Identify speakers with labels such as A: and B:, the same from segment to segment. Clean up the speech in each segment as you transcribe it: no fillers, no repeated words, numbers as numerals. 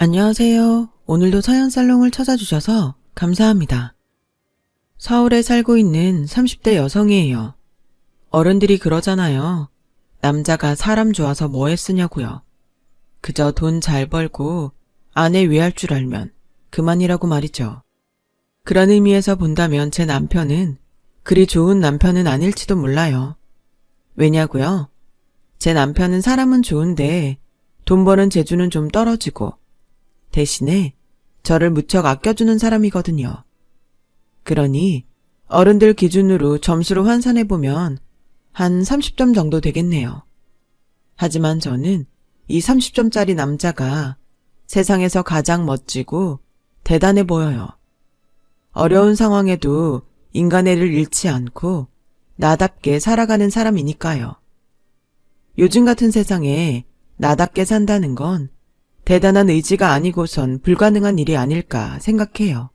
A: 안녕하세요. 오늘도 서연살롱을 찾아주셔서 감사합니다. 서울에 살고 있는 30대 여성이에요. 어른들이 그러잖아요. 남자가 사람 좋아서 뭐 했으냐고요. 그저 돈 잘 벌고 아내 위할 줄 알면 그만이라고 말이죠. 그런 의미에서 본다면 제 남편은 그리 좋은 남편은 아닐지도 몰라요. 왜냐고요? 제 남편은 사람은 좋은데 돈 버는 재주는 좀 떨어지고 대신에 저를 무척 아껴주는 사람이거든요. 그러니 어른들 기준으로 점수로 환산해보면 한 30점 정도 되겠네요. 하지만 저는 이 30점짜리 남자가 세상에서 가장 멋지고 대단해 보여요. 어려운 상황에도 인간애를 잃지 않고 나답게 살아가는 사람이니까요. 요즘 같은 세상에 나답게 산다는 건 대단한 의지가 아니고선 불가능한 일이 아닐까 생각해요.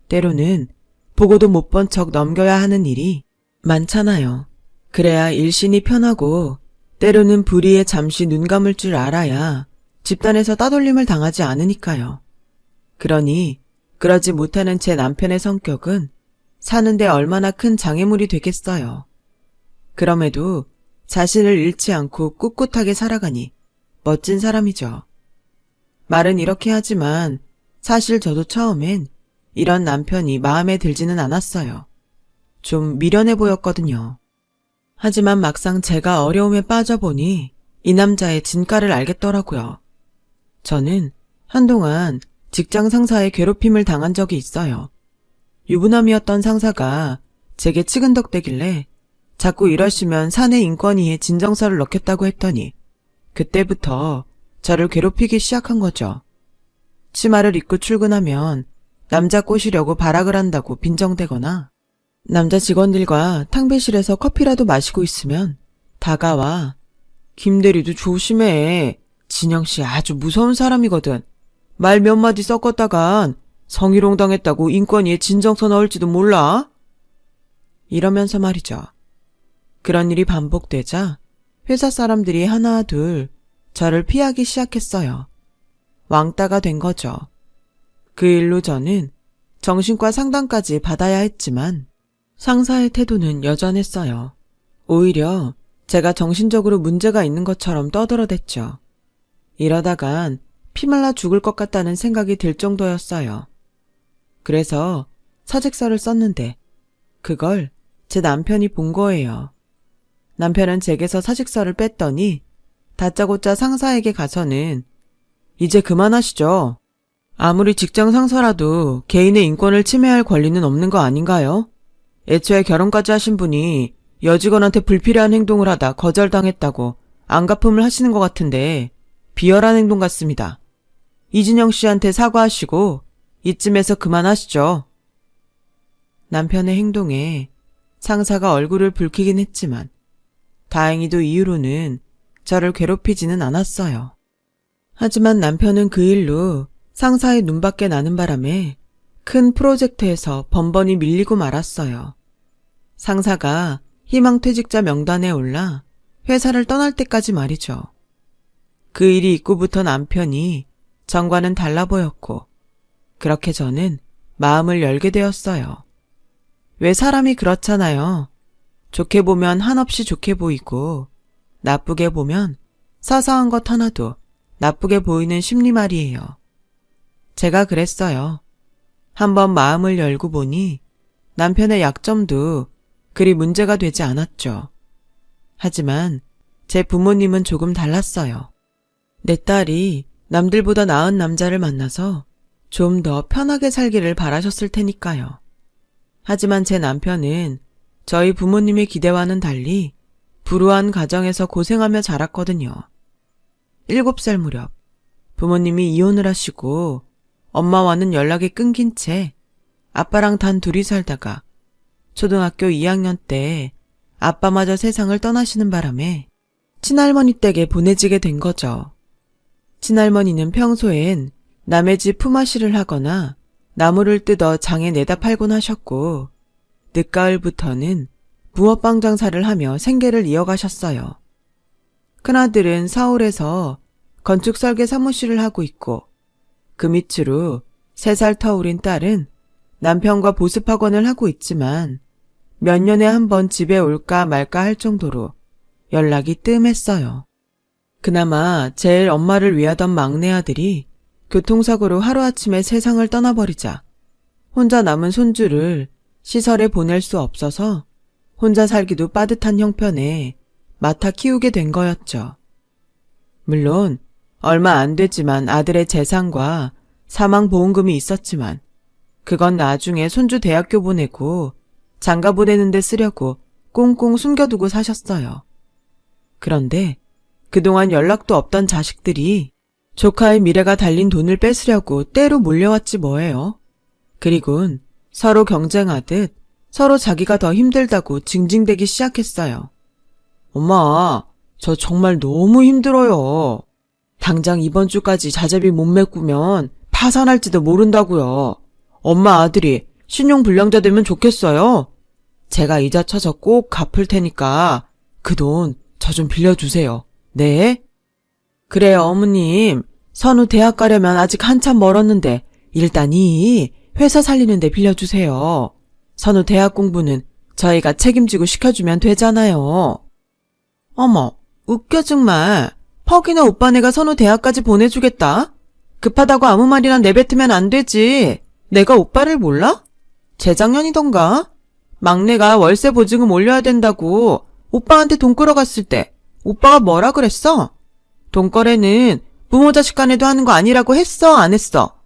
A: 때로는 보고도 못 본 척 넘겨야 하는 일이 많잖아요. 그래야 일신이 편하고 때로는 불의에 잠시 눈 감을 줄 알아야 집단에서 따돌림을 당하지 않으니까요. 그러니 그러지 못하는 제 남편의 성격은 사는데 얼마나 큰 장애물이 되겠어요. 그럼에도 자신을 잃지 않고 꿋꿋하게 살아가니 멋진 사람이죠. 말은 이렇게 하지만 사실 저도 처음엔 이런 남편이 마음에 들지는 않았어요. 좀 미련해 보였거든요. 하지만 막상 제가 어려움에 빠져보니 이 남자의 진가를 알겠더라고요. 저는 한동안 직장 상사의 괴롭힘을 당한 적이 있어요. 유부남이었던 상사가 제게 치근덕대길래 자꾸 이러시면 사내 인권위에 진정서를 넣겠다고 했더니 그때부터 저를 괴롭히기 시작한 거죠. 치마를 입고 출근하면 남자 꼬시려고 발악을 한다고 빈정대거나 남자 직원들과 탕비실에서 커피라도 마시고 있으면 다가와 김대리도 조심해. 진영씨 아주 무서운 사람이거든. 말 몇 마디 섞었다간 성희롱 당했다고 인권위에 진정서 넣을지도 몰라. 이러면서 말이죠. 그런 일이 반복되자 회사 사람들이 하나 둘 저를 피하기 시작했어요. 왕따가 된 거죠. 그 일로 저는 정신과 상담까지 받아야 했지만 상사의 태도는 여전했어요. 오히려 제가 정신적으로 문제가 있는 것처럼 떠들어댔죠. 이러다간 피말라 죽을 것 같다는 생각이 들 정도였어요. 그래서 사직서를 썼는데 그걸 제 남편이 본 거예요. 남편은 제게서 사직서를 뺐더니 다짜고짜 상사에게 가서는 이제 그만하시죠. 아무리 직장 상사라도 개인의 인권을 침해할 권리는 없는 거 아닌가요? 애초에 결혼까지 하신 분이 여직원한테 불필요한 행동을 하다 거절당했다고 안갚음을 하시는 것 같은데 비열한 행동 같습니다. 이진영 씨한테 사과하시고 이쯤에서 그만하시죠. 남편의 행동에 상사가 얼굴을 붉히긴 했지만 다행히도 이후로는 저를 괴롭히지는 않았어요. 하지만 남편은 그 일로 상사의 눈밖에 나는 바람에 큰 프로젝트에서 번번이 밀리고 말았어요. 상사가 희망퇴직자 명단에 올라 회사를 떠날 때까지 말이죠. 그 일이 있고부터 남편이 전과는 달라 보였고 그렇게 저는 마음을 열게 되었어요. 왜 사람이 그렇잖아요. 좋게 보면 한없이 좋게 보이고 나쁘게 보면 사소한 것 하나도 나쁘게 보이는 심리 말이에요. 제가 그랬어요. 한번 마음을 열고 보니 남편의 약점도 그리 문제가 되지 않았죠. 하지만 제 부모님은 조금 달랐어요. 내 딸이 남들보다 나은 남자를 만나서 좀 더 편하게 살기를 바라셨을 테니까요. 하지만 제 남편은 저희 부모님의 기대와는 달리 불우한 가정에서 고생하며 자랐거든요. 7살 무렵 부모님이 이혼을 하시고 엄마와는 연락이 끊긴 채 아빠랑 단 둘이 살다가 초등학교 2학년 때 아빠마저 세상을 떠나시는 바람에 친할머니 댁에 보내지게 된 거죠. 친할머니는 평소엔 남의 집 품앗이를 하거나 나무를 뜯어 장에 내다 팔곤 하셨고 늦가을부터는 붕어빵 장사를 하며 생계를 이어가셨어요. 큰아들은 서울에서 건축설계 사무실을 하고 있고 그 밑으로 3살 터울인 딸은 남편과 보습학원을 하고 있지만 몇 년에 한 번 집에 올까 말까 할 정도로 연락이 뜸했어요. 그나마 제일 엄마를 위하던 막내 아들이 교통사고로 하루아침에 세상을 떠나버리자 혼자 남은 손주를 시설에 보낼 수 없어서 혼자 살기도 빠듯한 형편에 맡아 키우게 된 거였죠. 물론 얼마 안 됐지만 아들의 재산과 사망보험금이 있었지만 그건 나중에 손주 대학교 보내고 장가 보내는 데 쓰려고 꽁꽁 숨겨두고 사셨어요. 그런데 그동안 연락도 없던 자식들이 조카의 미래가 달린 돈을 뺏으려고 때로 몰려왔지 뭐예요. 그리곤 서로 경쟁하듯 서로 자기가 더 힘들다고 징징대기 시작했어요. 엄마, 저 정말 너무 힘들어요. 당장 이번 주까지 자재비 못 메꾸면 파산할지도 모른다고요. 엄마 아들이 신용불량자 되면 좋겠어요. 제가 이자 쳐서 꼭 갚을 테니까 그 돈 저 좀 빌려주세요. 네? 그래요, 어머님. 선우 대학 가려면 아직 한참 멀었는데 일단 이 회사 살리는 데 빌려주세요. 선우 대학 공부는 저희가 책임지고 시켜주면 되잖아요. 어머, 웃겨 정말. 퍽이나 오빠네가 선우 대학까지 보내주겠다? 급하다고 아무 말이나 내뱉으면 안 되지. 내가 오빠를 몰라? 재작년이던가? 막내가 월세 보증금 올려야 된다고 오빠한테 돈 끌어갔을 때 오빠가 뭐라 그랬어? 돈거래는 부모 자식 간에도 하는 거 아니라고 했어, 안 했어?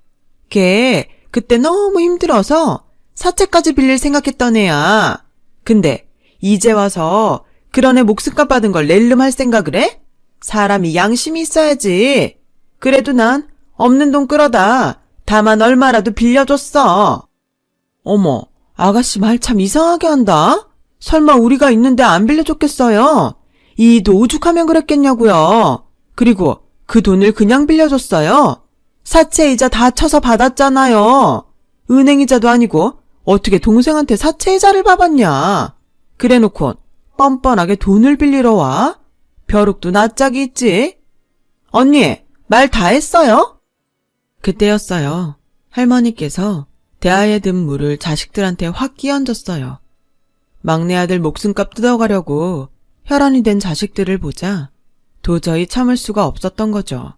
A: 걔 그때 너무 힘들어서 사채까지 빌릴 생각했던 애야. 근데 이제 와서 그런 애 목숨값 받은 걸 낼름 할 생각을 해? 사람이 양심이 있어야지. 그래도 난 없는 돈 끌어다 다만 얼마라도 빌려줬어. 어머, 아가씨 말 참 이상하게 한다. 설마 우리가 있는데 안 빌려줬겠어요? 이도 오죽하면 그랬겠냐고요. 그리고 그 돈을 그냥 빌려줬어요. 사채이자 다 쳐서 받았잖아요. 은행이자도 아니고 어떻게 동생한테 사채이자를 받았냐. 그래놓고 뻔뻔하게 돈을 빌리러 와? 벼룩도 낯짝이 있지. 언니, 말 다 했어요? 그때였어요. 할머니께서 대하에 든 물을 자식들한테 확 끼얹었어요. 막내 아들 목숨값 뜯어가려고 혈안이 된 자식들을 보자 도저히 참을 수가 없었던 거죠.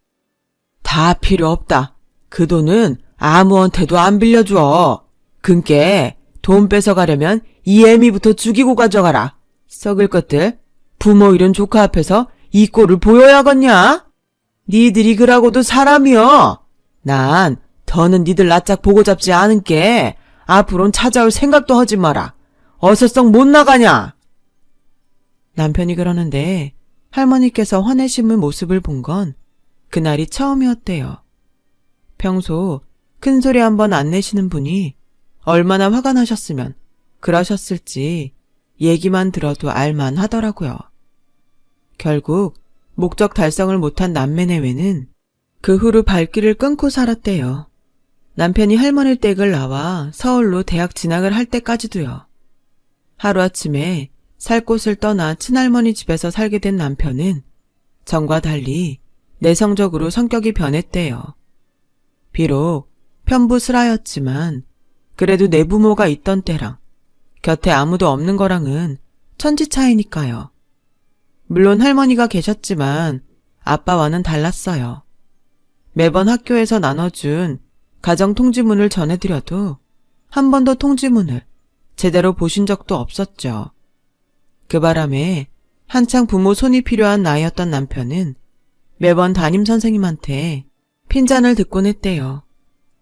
A: 다 필요 없다. 그 돈은 아무한테도 안 빌려줘. 그니까 돈 뺏어가려면 이 애미부터 죽이고 가져가라. 썩을 것들. 부모 잃은 조카 앞에서 이 꼴을 보여야겠냐? 니들이 그러고도 사람이여. 난 더는 니들 낯짝 보고 잡지 않은께 앞으론 찾아올 생각도 하지 마라. 어서 썩 못 나가냐? 남편이 그러는데 할머니께서 화내심은 모습을 본 건 그날이 처음이었대요. 평소 큰소리 한번 안 내시는 분이 얼마나 화가 나셨으면 그러셨을지 얘기만 들어도 알만 하더라고요. 결국 목적 달성을 못한 남매내외는 그 후로 발길을 끊고 살았대요. 남편이 할머니 댁을 나와 서울로 대학 진학을 할 때까지도요. 하루아침에 살 곳을 떠나 친할머니 집에서 살게 된 남편은 전과 달리 내성적으로 성격이 변했대요. 비록 편부스라였지만 그래도 내 부모가 있던 때랑 곁에 아무도 없는 거랑은 천지 차이니까요. 물론 할머니가 계셨지만 아빠와는 달랐어요. 매번 학교에서 나눠준 가정통지문을 전해드려도 한 번도 통지문을 제대로 보신 적도 없었죠. 그 바람에 한창 부모 손이 필요한 나이였던 남편은 매번 담임선생님한테 핀잔을 듣곤 했대요.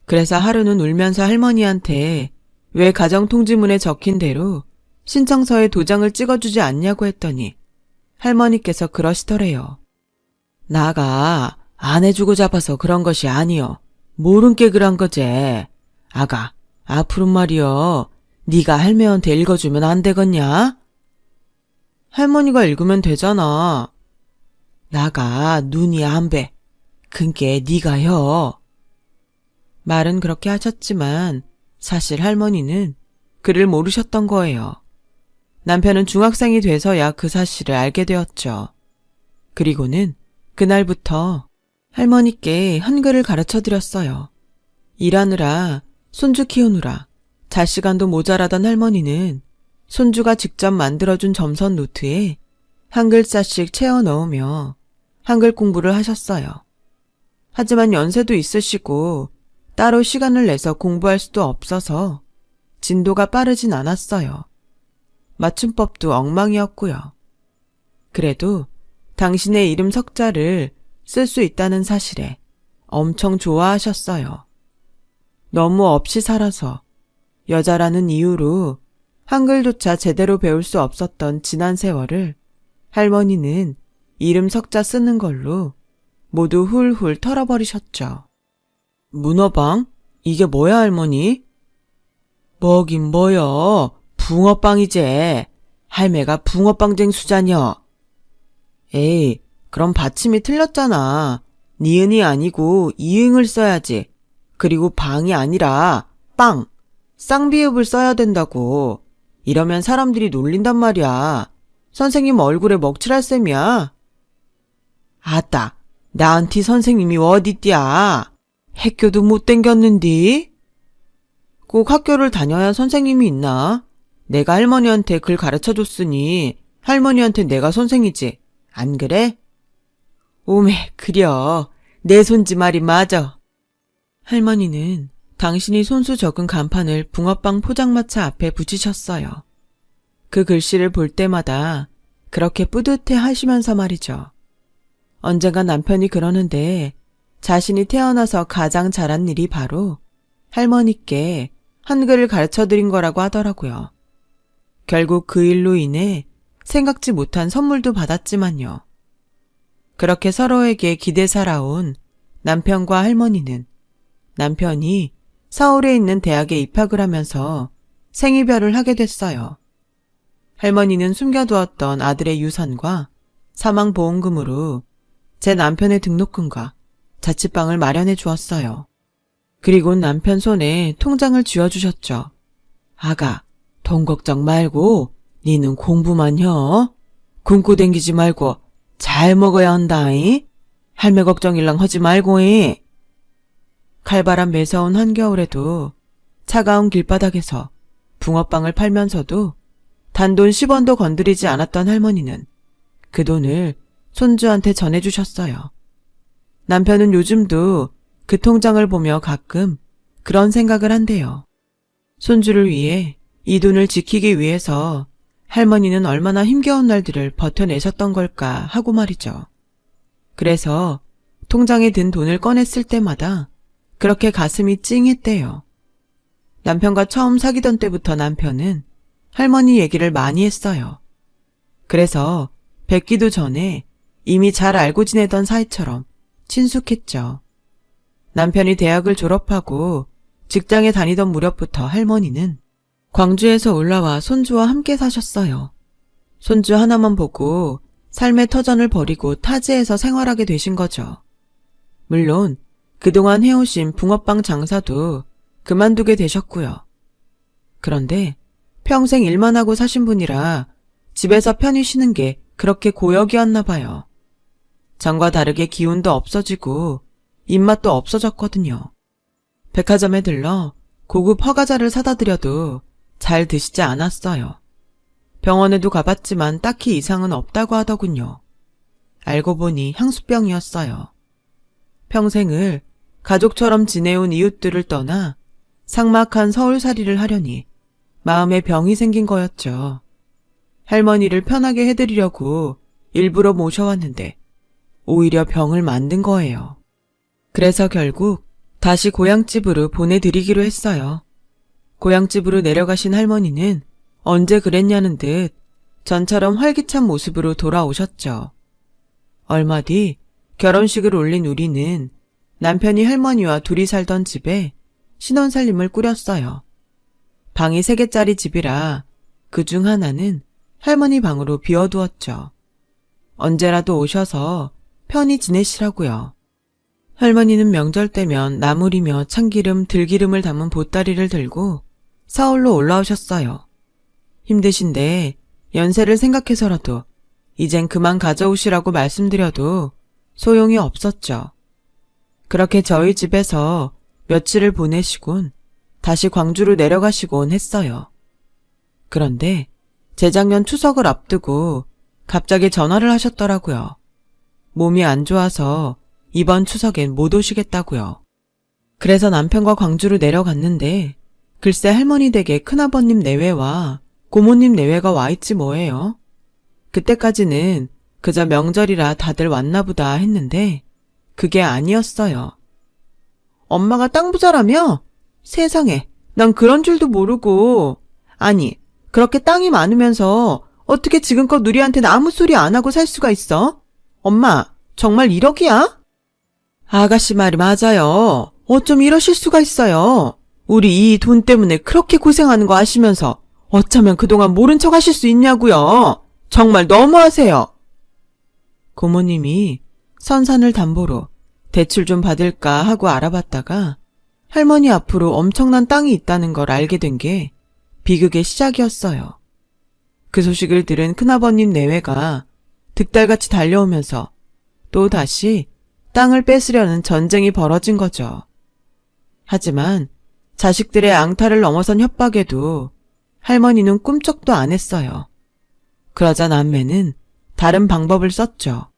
A: 그래서 하루는 울면서 할머니한테 왜 가정통지문에 적힌 대로 신청서에 도장을 찍어주지 않냐고 했더니 할머니께서 그러시더래요. 나가 안 해주고 잡아서 그런 것이 아니여. 모른 게 그런 거지. 아가, 앞으로 말이여. 네가 할매한테 읽어주면 안 되겠냐? 할머니가 읽으면 되잖아. 나가 눈이 안 배. 그게 네가 혀. 말은 그렇게 하셨지만 사실 할머니는 그를 모르셨던 거예요. 남편은 중학생이 돼서야 그 사실을 알게 되었죠. 그리고는 그날부터 할머니께 한글을 가르쳐드렸어요. 일하느라, 손주 키우느라, 자시간도 모자라던 할머니는 손주가 직접 만들어준 점선 노트에 한 글자씩 채워 넣으며 한글 공부를 하셨어요. 하지만 연세도 있으시고 따로 시간을 내서 공부할 수도 없어서 진도가 빠르진 않았어요. 맞춤법도 엉망이었고요. 그래도 당신의 이름 석자를 쓸 수 있다는 사실에 엄청 좋아하셨어요. 너무 없이 살아서 여자라는 이유로 한글조차 제대로 배울 수 없었던 지난 세월을 할머니는 이름 석자 쓰는 걸로 모두 훌훌 털어버리셨죠. 문어빵? 이게 뭐야, 할머니? 뭐긴 뭐여. 붕어빵이제. 할매가 붕어빵쟁 수자녀. 에이, 그럼 받침이 틀렸잖아. 니은이 아니고 이응을 써야지. 그리고 방이 아니라 빵, 쌍비읍을 써야 된다고. 이러면 사람들이 놀린단 말이야. 선생님 얼굴에 먹칠할 셈이야. 아따, 나한테 선생님이 어디띠야. 학교도 못 댕겼는디? 꼭 학교를 다녀야 선생님이 있나? 내가 할머니한테 글 가르쳐줬으니 할머니한테 내가 선생이지. 안 그래? 오메, 그려. 내 손지 말이 맞아. 할머니는 당신이 손수 적은 간판을 붕어빵 포장마차 앞에 붙이셨어요. 그 글씨를 볼 때마다 그렇게 뿌듯해 하시면서 말이죠. 언젠가 남편이 그러는데 자신이 태어나서 가장 잘한 일이 바로 할머니께 한글을 가르쳐드린 거라고 하더라고요. 결국 그 일로 인해 생각지 못한 선물도 받았지만요. 그렇게 서로에게 기대 살아온 남편과 할머니는 남편이 서울에 있는 대학에 입학을 하면서 생이별을 하게 됐어요. 할머니는 숨겨두었던 아들의 유산과 사망보험금으로 제 남편의 등록금과 자취방을 마련해 주었어요. 그리고 남편 손에 통장을 쥐어주셨죠. 아가, 돈 걱정 말고 니는 공부만 혀. 굶고 댕기지 말고 잘 먹어야 한다이. 할매 걱정일랑 하지 말고이. 칼바람 매서운 한겨울에도 차가운 길바닥에서 붕어빵을 팔면서도 단돈 10원도 건드리지 않았던 할머니는 그 돈을 손주한테 전해주셨어요. 남편은 요즘도 그 통장을 보며 가끔 그런 생각을 한대요. 손주를 위해 이 돈을 지키기 위해서 할머니는 얼마나 힘겨운 날들을 버텨내셨던 걸까 하고 말이죠. 그래서 통장에 든 돈을 꺼냈을 때마다 그렇게 가슴이 찡했대요. 남편과 처음 사귀던 때부터 남편은 할머니 얘기를 많이 했어요. 그래서 뵙기도 전에 이미 잘 알고 지내던 사이처럼 친숙했죠. 남편이 대학을 졸업하고 직장에 다니던 무렵부터 할머니는 광주에서 올라와 손주와 함께 사셨어요. 손주 하나만 보고 삶의 터전을 버리고 타지에서 생활하게 되신 거죠. 물론 그동안 해오신 붕어빵 장사도 그만두게 되셨고요. 그런데 평생 일만 하고 사신 분이라 집에서 편히 쉬는 게 그렇게 고역이었나 봐요. 전과 다르게 기운도 없어지고 입맛도 없어졌거든요. 백화점에 들러 고급 허가자를 사다 드려도 잘 드시지 않았어요. 병원에도 가봤지만 딱히 이상은 없다고 하더군요. 알고 보니 향수병이었어요. 평생을 가족처럼 지내온 이웃들을 떠나 삭막한 서울살이를 하려니 마음에 병이 생긴 거였죠. 할머니를 편하게 해드리려고 일부러 모셔왔는데 오히려 병을 만든 거예요. 그래서 결국 다시 고향집으로 보내드리기로 했어요. 고향집으로 내려가신 할머니는 언제 그랬냐는 듯 전처럼 활기찬 모습으로 돌아오셨죠. 얼마 뒤 결혼식을 올린 우리는 남편이 할머니와 둘이 살던 집에 신혼살림을 꾸렸어요. 방이 3개짜리 집이라 그중 하나는 할머니 방으로 비워두었죠. 언제라도 오셔서 편히 지내시라고요. 할머니는 명절 때면 나물이며 참기름, 들기름을 담은 보따리를 들고 서울로 올라오셨어요. 힘드신데 연세를 생각해서라도 이젠 그만 가져오시라고 말씀드려도 소용이 없었죠. 그렇게 저희 집에서 며칠을 보내시곤 다시 광주로 내려가시곤 했어요. 그런데 재작년 추석을 앞두고 갑자기 전화를 하셨더라고요. 몸이 안 좋아서 이번 추석엔 못 오시겠다고요. 그래서 남편과 광주로 내려갔는데 글쎄 할머니 댁에 큰아버님 내외와 고모님 내외가 와 있지 뭐예요. 그때까지는 그저 명절이라 다들 왔나 보다 했는데 그게 아니었어요. 엄마가 땅 부자라며? 세상에, 난 그런 줄도 모르고. 아니, 그렇게 땅이 많으면서 어떻게 지금껏 우리한테는 아무 소리 안 하고 살 수가 있어? 엄마, 정말 1억이야? 아가씨 말이 맞아요. 어쩜 이러실 수가 있어요. 우리 이 돈 때문에 그렇게 고생하는 거 아시면서 어쩌면 그동안 모른 척 하실 수 있냐고요. 정말 너무하세요. 고모님이 선산을 담보로 대출 좀 받을까 하고 알아봤다가 할머니 앞으로 엄청난 땅이 있다는 걸 알게 된 게 비극의 시작이었어요. 그 소식을 들은 큰아버님 내외가 득달같이 달려오면서 또 다시 땅을 뺏으려는 전쟁이 벌어진 거죠. 하지만 자식들의 앙탈을 넘어선 협박에도 할머니는 꿈쩍도 안 했어요. 그러자 남매는 다른 방법을 썼죠.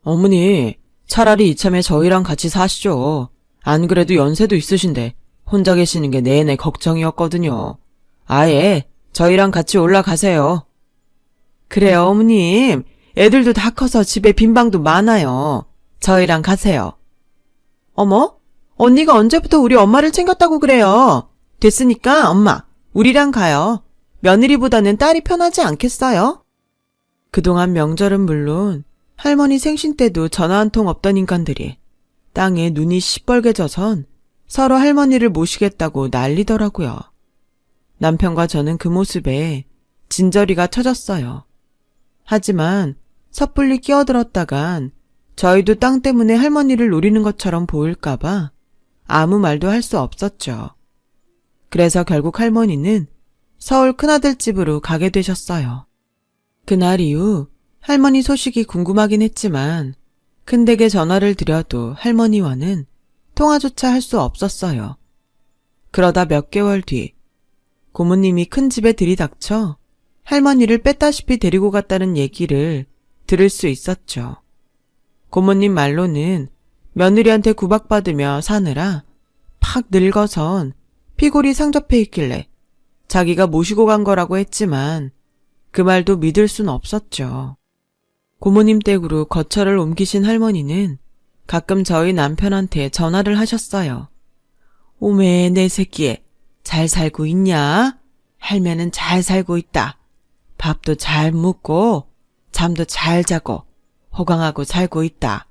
A: 어머니, 차라리 이참에 저희랑 같이 사시죠. 안 그래도 연세도 있으신데 혼자 계시는 게 내내 걱정이었거든요. 아예 저희랑 같이 올라가세요. 그래요, 어머님. 애들도 다 커서 집에 빈 방도 많아요. 저희랑 가세요. 어머? 언니가 언제부터 우리 엄마를 챙겼다고 그래요? 됐으니까 엄마, 우리랑 가요. 며느리보다는 딸이 편하지 않겠어요? 그동안 명절은 물론 할머니 생신 때도 전화 한 통 없던 인간들이 땅에 눈이 시뻘게 져선 서로 할머니를 모시겠다고 난리더라고요. 남편과 저는 그 모습에 진저리가 터졌어요. 하지만 섣불리 끼어들었다간 저희도 땅 때문에 할머니를 노리는 것처럼 보일까봐 아무 말도 할 수 없었죠. 그래서 결국 할머니는 서울 큰아들 집으로 가게 되셨어요. 그날 이후 할머니 소식이 궁금하긴 했지만 큰댁에 전화를 드려도 할머니와는 통화조차 할 수 없었어요. 그러다 몇 개월 뒤 고모님이 큰 집에 들이닥쳐 할머니를 뺐다시피 데리고 갔다는 얘기를 들을 수 있었죠. 고모님 말로는 며느리한테 구박받으며 사느라 팍 늙어선 피골이 상접해 있길래 자기가 모시고 간 거라고 했지만 그 말도 믿을 순 없었죠. 고모님 댁으로 거처를 옮기신 할머니는 가끔 저희 남편한테 전화를 하셨어요. 오메 내 새끼 잘 살고 있냐? 할매는 잘 살고 있다. 밥도 잘 먹고 잠도 잘 자고 호강하고 살고 있다.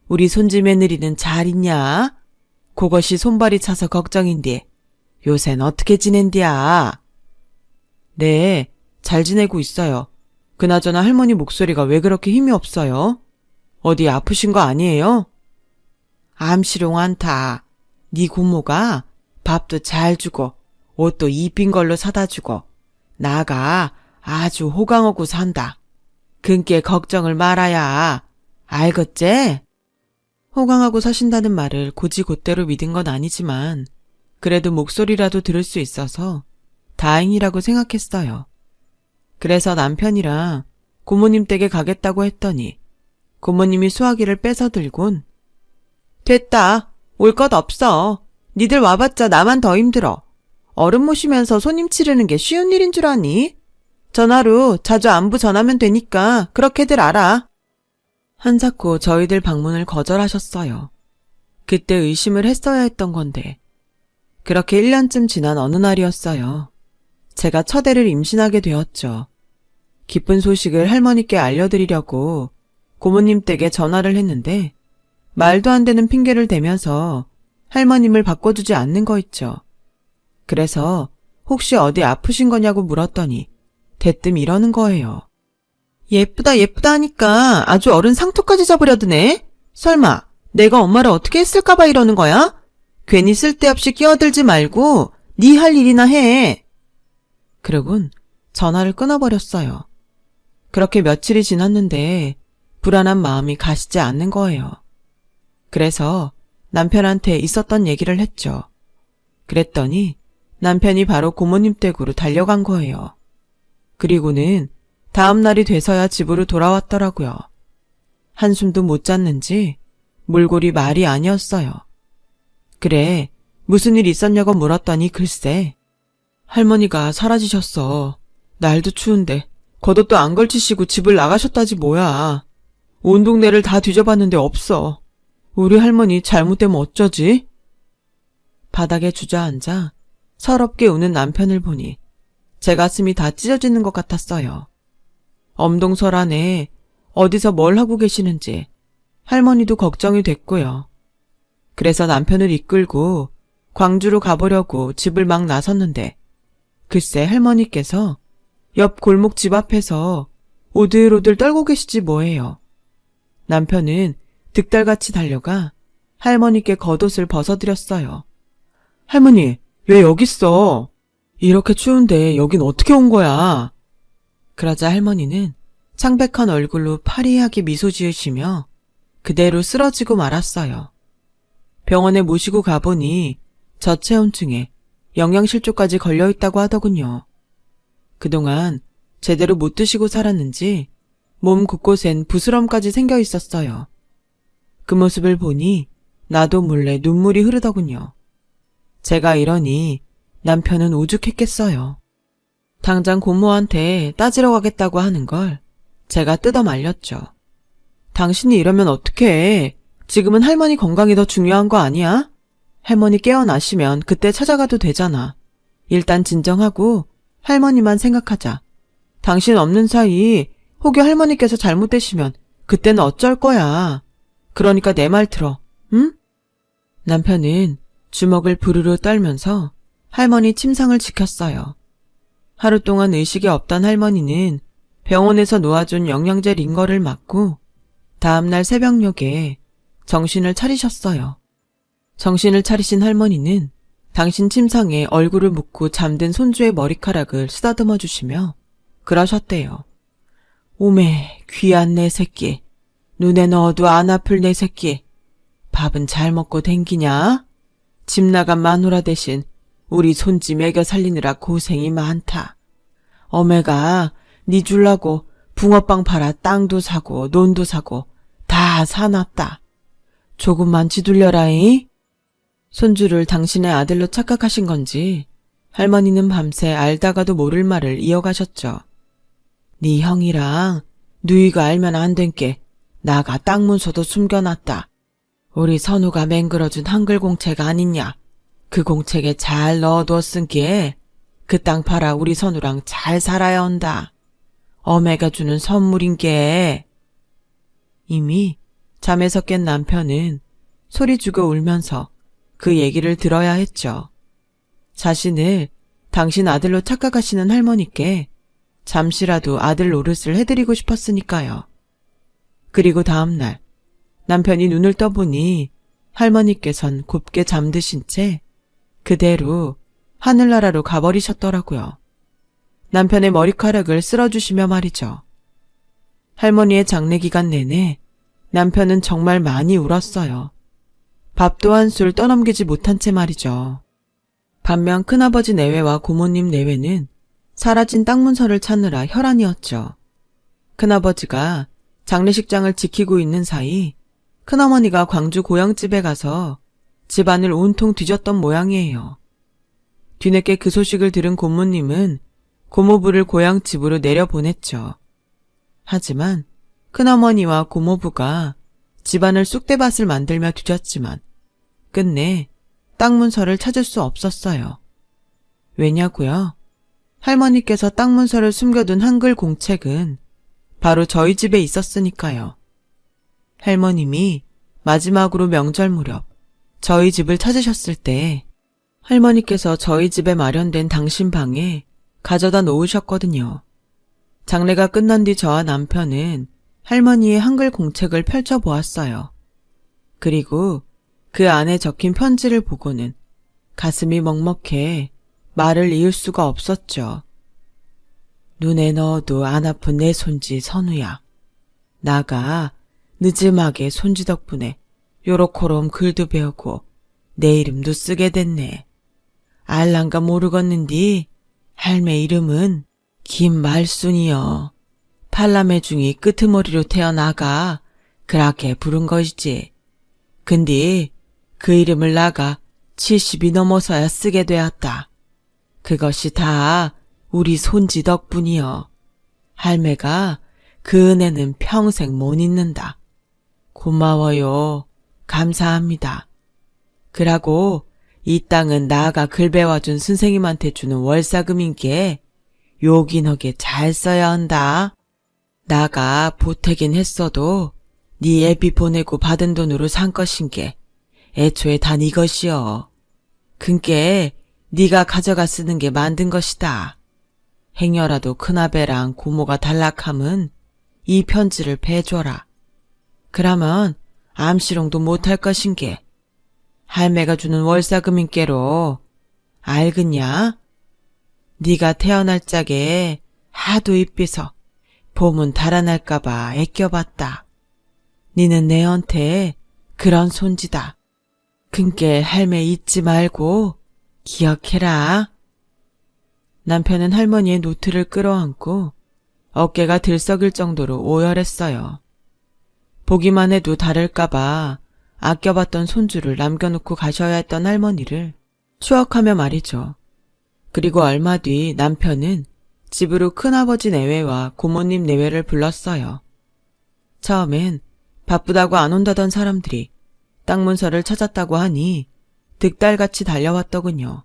A: 우리 손주 며느리는 잘 있냐? 그것이 손발이 차서 걱정인데 요샌 어떻게 지낸디야? 네, 잘 지내고 있어요. 그나저나 할머니 목소리가 왜 그렇게 힘이 없어요? 어디 아프신 거 아니에요? 암시롱 않다. 네 고모가 밥도 잘 주고 옷도 이쁜 걸로 사다 주고 나가 아주 호강하고 산다. 근께 걱정을 말아야. 알겠제? 호강하고 사신다는 말을 곧이곧대로 믿은 건 아니지만 그래도 목소리라도 들을 수 있어서 다행이라고 생각했어요. 그래서 남편이랑 고모님 댁에 가겠다고 했더니 고모님이 수화기를 뺏어 들곤 됐다. 올 것 없어. 니들 와봤자 나만 더 힘들어. 어른 모시면서 손님 치르는 게 쉬운 일인 줄 아니? 전화로 자주 안부 전하면 되니까 그렇게들 알아. 한사코 저희들 방문을 거절하셨어요. 그때 의심을 했어야 했던 건데 그렇게 1년쯤 지난 어느 날이었어요. 제가 첫애를 임신하게 되었죠. 기쁜 소식을 할머니께 알려드리려고 고모님 댁에 전화를 했는데 말도 안 되는 핑계를 대면서 할머님을 바꿔주지 않는 거 있죠. 그래서 혹시 어디 아프신 거냐고 물었더니 대뜸 이러는 거예요. 예쁘다 예쁘다 하니까 아주 어른 상투까지 잡으려드네. 설마 내가 엄마를 어떻게 했을까봐 이러는 거야? 괜히 쓸데없이 끼어들지 말고 네 할 일이나 해. 그러곤 전화를 끊어버렸어요. 그렇게 며칠이 지났는데 불안한 마음이 가시지 않는 거예요. 그래서 남편한테 있었던 얘기를 했죠. 그랬더니 남편이 바로 고모님 댁으로 달려간 거예요. 그리고는 다음 날이 돼서야 집으로 돌아왔더라고요. 한숨도 못 잤는지 몰골이 말이 아니었어요. 그래, 무슨 일 있었냐고 물었더니 글쎄, 할머니가 사라지셨어. 날도 추운데 겉옷도 안 걸치시고 집을 나가셨다지 뭐야. 온 동네를 다 뒤져봤는데 없어. 우리 할머니 잘못되면 어쩌지? 바닥에 주저앉아 서럽게 우는 남편을 보니 제 가슴이 다 찢어지는 것 같았어요. 엄동설 안에 어디서 뭘 하고 계시는지 할머니도 걱정이 됐고요. 그래서 남편을 이끌고 광주로 가보려고 집을 막 나섰는데 글쎄 할머니께서 옆 골목 집 앞에서 오들오들 떨고 계시지 뭐예요. 남편은 득달같이 달려가 할머니께 겉옷을 벗어드렸어요. 할머니, 왜 여기 있어? 이렇게 추운데 여긴 어떻게 온 거야? 그러자 할머니는 창백한 얼굴로 파리하게 미소 지으시며 그대로 쓰러지고 말았어요. 병원에 모시고 가보니 저체온증에 영양실조까지 걸려있다고 하더군요. 그동안 제대로 못 드시고 살았는지 몸 곳곳엔 부스럼까지 생겨 있었어요. 그 모습을 보니 나도 몰래 눈물이 흐르더군요. 제가 이러니 남편은 오죽했겠어요. 당장 고모한테 따지러 가겠다고 하는 걸 제가 뜯어 말렸죠. 당신이 이러면 어떡해. 지금은 할머니 건강이 더 중요한 거 아니야? 할머니 깨어나시면 그때 찾아가도 되잖아. 일단 진정하고 할머니만 생각하자. 당신 없는 사이 혹여 할머니께서 잘못되시면 그때는 어쩔 거야. 그러니까 내 말 들어, 응? 남편은 주먹을 부르르 떨면서 할머니 침상을 지켰어요. 하루 동안 의식이 없던 할머니는 병원에서 놓아준 영양제 링거를 맞고 다음날 새벽녘에 정신을 차리셨어요. 정신을 차리신 할머니는 당신 침상에 얼굴을 묻고 잠든 손주의 머리카락을 쓰다듬어 주시며 그러셨대요. 오메, 귀한 내 새끼. 눈에 넣어도 안 아플 내 새끼. 밥은 잘 먹고 댕기냐? 집 나간 마누라 대신 우리 손지 먹여 살리느라 고생이 많다. 어메가 니 줄라고 붕어빵 팔아 땅도 사고 논도 사고 다 사놨다. 조금만 쥐둘려라이. 손주를 당신의 아들로 착각하신 건지 할머니는 밤새 알다가도 모를 말을 이어가셨죠. 네 형이랑 누이가 알면 안 된께 나가 땅 문서도 숨겨놨다. 우리 선우가 맹글어준 한글 공책 아니냐. 그 공책에 잘 넣어두었은께 그 땅 팔아 우리 선우랑 잘 살아야 한다. 어메가 주는 선물인께. 이미 잠에서 깬 남편은 소리 주고 울면서 그 얘기를 들어야 했죠. 자신을 당신 아들로 착각하시는 할머니께 잠시라도 아들 노릇을 해드리고 싶었으니까요. 그리고 다음날 남편이 눈을 떠보니 할머니께선 곱게 잠드신 채 그대로 하늘나라로 가버리셨더라고요. 남편의 머리카락을 쓸어주시며 말이죠. 할머니의 장례 기간 내내 남편은 정말 많이 울었어요. 밥도 한술 떠넘기지 못한 채 말이죠. 반면 큰아버지 내외와 고모님 내외는 사라진 땅 문서를 찾느라 혈안이었죠. 큰아버지가 장례식장을 지키고 있는 사이 큰어머니가 광주 고향집에 가서 집안을 온통 뒤졌던 모양이에요. 뒤늦게 그 소식을 들은 고모님은 고모부를 고향집으로 내려보냈죠. 하지만 큰어머니와 고모부가 집안을 쑥대밭을 만들며 뒤졌지만 끝내 땅 문서를 찾을 수 없었어요. 왜냐고요? 할머니께서 땅 문서를 숨겨둔 한글 공책은 바로 저희 집에 있었으니까요. 할머님이 마지막으로 명절 무렵 저희 집을 찾으셨을 때 할머니께서 저희 집에 마련된 당신 방에 가져다 놓으셨거든요. 장례가 끝난 뒤 저와 남편은 할머니의 한글 공책을 펼쳐보았어요. 그리고 그 안에 적힌 편지를 보고는 가슴이 먹먹해 말을 이을 수가 없었죠. 눈에 넣어도 안 아픈 내 손지 선우야. 나가 늦음하게 손지 덕분에 요렇게롬 글도 배우고 내 이름도 쓰게 됐네. 알란가 모르겠는디 할매 이름은 김말순이여. 팔남매 중이 끄트머리로 태어나가 그렇게 부른 것이지. 근데 그 이름을 나가 70이 넘어서야 쓰게 되었다. 그것이 다 우리 손지 덕분이여. 할매가 그 은혜는 평생 못 잊는다. 고마워요. 감사합니다. 그러고 이 땅은 나가 글 배워준 선생님한테 주는 월사금인게 요긴하게 잘 써야 한다. 나가 보태긴 했어도 네 애비 보내고 받은 돈으로 산 것인게 애초에 단 이것이여. 근께 네가 가져가 쓰는 게 만든 것이다. 행여라도 큰아배랑 고모가 단락함은 이 편지를 배줘라. 그러면 암시롱도 못할 것인게 할매가 주는 월사금인께로 알겠냐? 네가 태어날 적에 하도 이삐서 봄은 달아날까봐 애껴봤다. 니는 내한테 그런 손지다. 근께 할매 잊지 말고 기억해라. 남편은 할머니의 노트를 끌어안고 어깨가 들썩일 정도로 오열했어요. 보기만 해도 다를까봐 아껴봤던 손주를 남겨놓고 가셔야 했던 할머니를 추억하며 말이죠. 그리고 얼마 뒤 남편은 집으로 큰아버지 내외와 고모님 내외를 불렀어요. 처음엔 바쁘다고 안 온다던 사람들이 땅 문서를 찾았다고 하니 득달같이 달려왔더군요.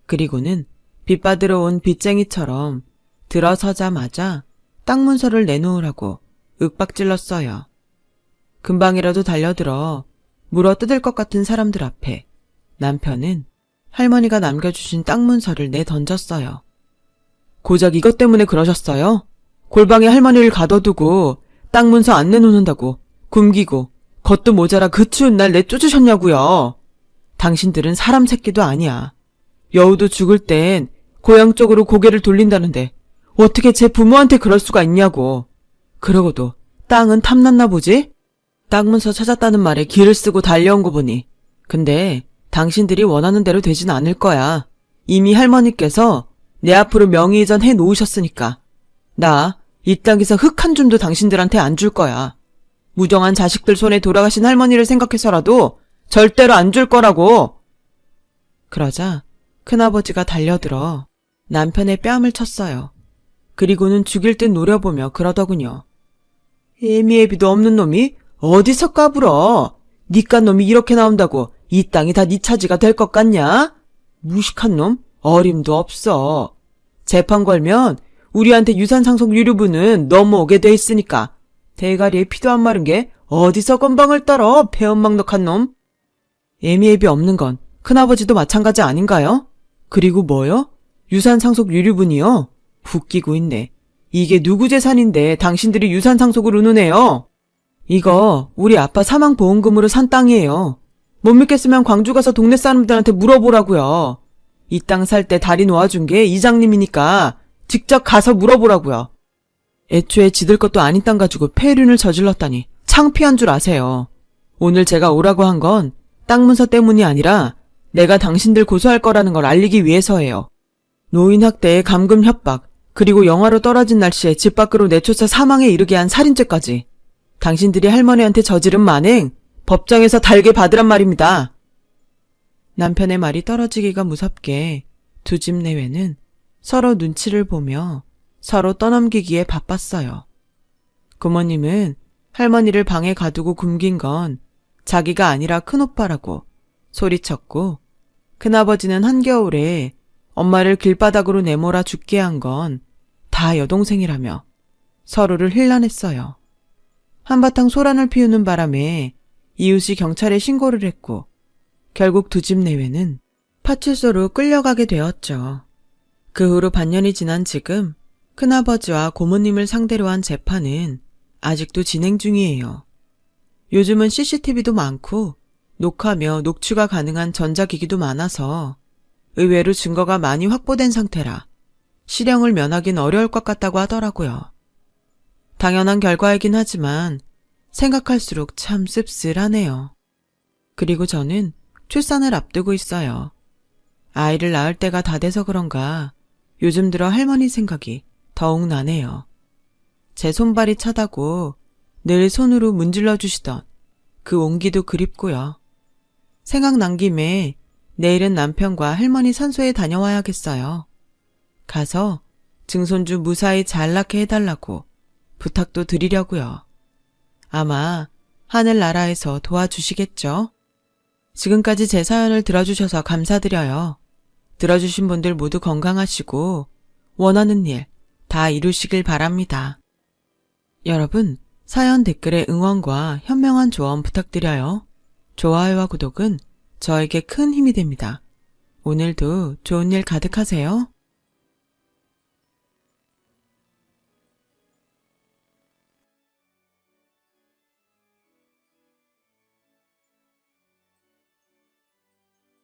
A: 그리고는 빚 받으러 온 빚쟁이처럼 들어서자마자 땅 문서를 내놓으라고 윽박질렀어요. 금방이라도 달려들어 물어뜯을 것 같은 사람들 앞에 남편은 할머니가 남겨주신 땅 문서를 내던졌어요. 고작 이것 때문에 그러셨어요? 골방에 할머니를 가둬두고 땅 문서 안 내놓는다고 굶기고 겉도 모자라 그 추운 날 내쫓으셨냐고요. 당신들은 사람 새끼도 아니야. 여우도 죽을 땐 고향 쪽으로 고개를 돌린다는데 어떻게 제 부모한테 그럴 수가 있냐고. 그러고도 땅은 탐났나 보지? 땅 문서 찾았다는 말에 기를 쓰고 달려온 거 보니. 근데 당신들이 원하는 대로 되진 않을 거야. 이미 할머니께서 내 앞으로 명의이전 해놓으셨으니까. 나 이 땅에서 흙 한 줌도 당신들한테 안 줄 거야. 무정한 자식들 손에 돌아가신 할머니를 생각해서라도 절대로 안 줄 거라고. 그러자 큰아버지가 달려들어 남편의 뺨을 쳤어요. 그리고는 죽일 듯 노려보며 그러더군요. 애미애비도 없는 놈이 어디서 까불어. 니깟 놈이 이렇게 나온다고 이 땅이 다 니 차지가 될 것 같냐? 무식한 놈? 어림도 없어. 재판 걸면 우리한테 유산상속 유류분은 넘어오게 돼 있으니까 대가리에 피도 안 마른 게 어디서 건방을 떨어, 배은망덕한 놈. 애미애비 없는 건 큰아버지도 마찬가지 아닌가요? 그리고 뭐요? 유산상속 유류분이요? 웃기고 있네. 이게 누구 재산인데 당신들이 유산상속을 운운해요? 이거 우리 아빠 사망보험금으로 산 땅이에요. 못 믿겠으면 광주 가서 동네 사람들한테 물어보라고요. 이 땅 살 때 다리 놓아준 게 이장님이니까 직접 가서 물어보라고요. 애초에 지들 것도 아닌 땅 가지고 폐륜을 저질렀다니 창피한 줄 아세요. 오늘 제가 오라고 한 건 땅 문서 때문이 아니라 내가 당신들 고소할 거라는 걸 알리기 위해서예요. 노인 학대에 감금 협박, 그리고 영하로 떨어진 날씨에 집 밖으로 내쫓아 사망에 이르게 한 살인죄까지. 당신들이 할머니한테 저지른 만행 법정에서 달게 받으란 말입니다. 남편의 말이 떨어지기가 무섭게 두 집 내외는 서로 눈치를 보며 서로 떠넘기기에 바빴어요. 고모님은 할머니를 방에 가두고 굶긴 건 자기가 아니라 큰오빠라고 소리쳤고, 큰아버지는 한겨울에 엄마를 길바닥으로 내몰아 죽게 한 건 다 여동생이라며 서로를 힐난했어요. 한바탕 소란을 피우는 바람에 이웃이 경찰에 신고를 했고 결국 두 집 내외는 파출소로 끌려가게 되었죠. 그 후로 반년이 지난 지금 큰아버지와 고모님을 상대로 한 재판은 아직도 진행 중이에요. 요즘은 CCTV도 많고 녹화며 녹취가 가능한 전자기기도 많아서 의외로 증거가 많이 확보된 상태라 실형을 면하긴 어려울 것 같다고 하더라고요. 당연한 결과이긴 하지만 생각할수록 참 씁쓸하네요. 그리고 저는 출산을 앞두고 있어요. 아이를 낳을 때가 다 돼서 그런가 요즘 들어 할머니 생각이 더욱 나네요. 제 손발이 차다고 늘 손으로 문질러 주시던 그 온기도 그립고요. 생각난 김에 내일은 남편과 할머니 산소에 다녀와야겠어요. 가서 증손주 무사히 잘 낳게 해달라고 부탁도 드리려고요. 아마 하늘나라에서 도와주시겠죠? 지금까지 제 사연을 들어주셔서 감사드려요. 들어주신 분들 모두 건강하시고 원하는 일 다 이루시길 바랍니다. 여러분, 사연 댓글에 응원과 현명한 조언 부탁드려요. 좋아요와 구독은 저에게 큰 힘이 됩니다. 오늘도 좋은 일 가득하세요.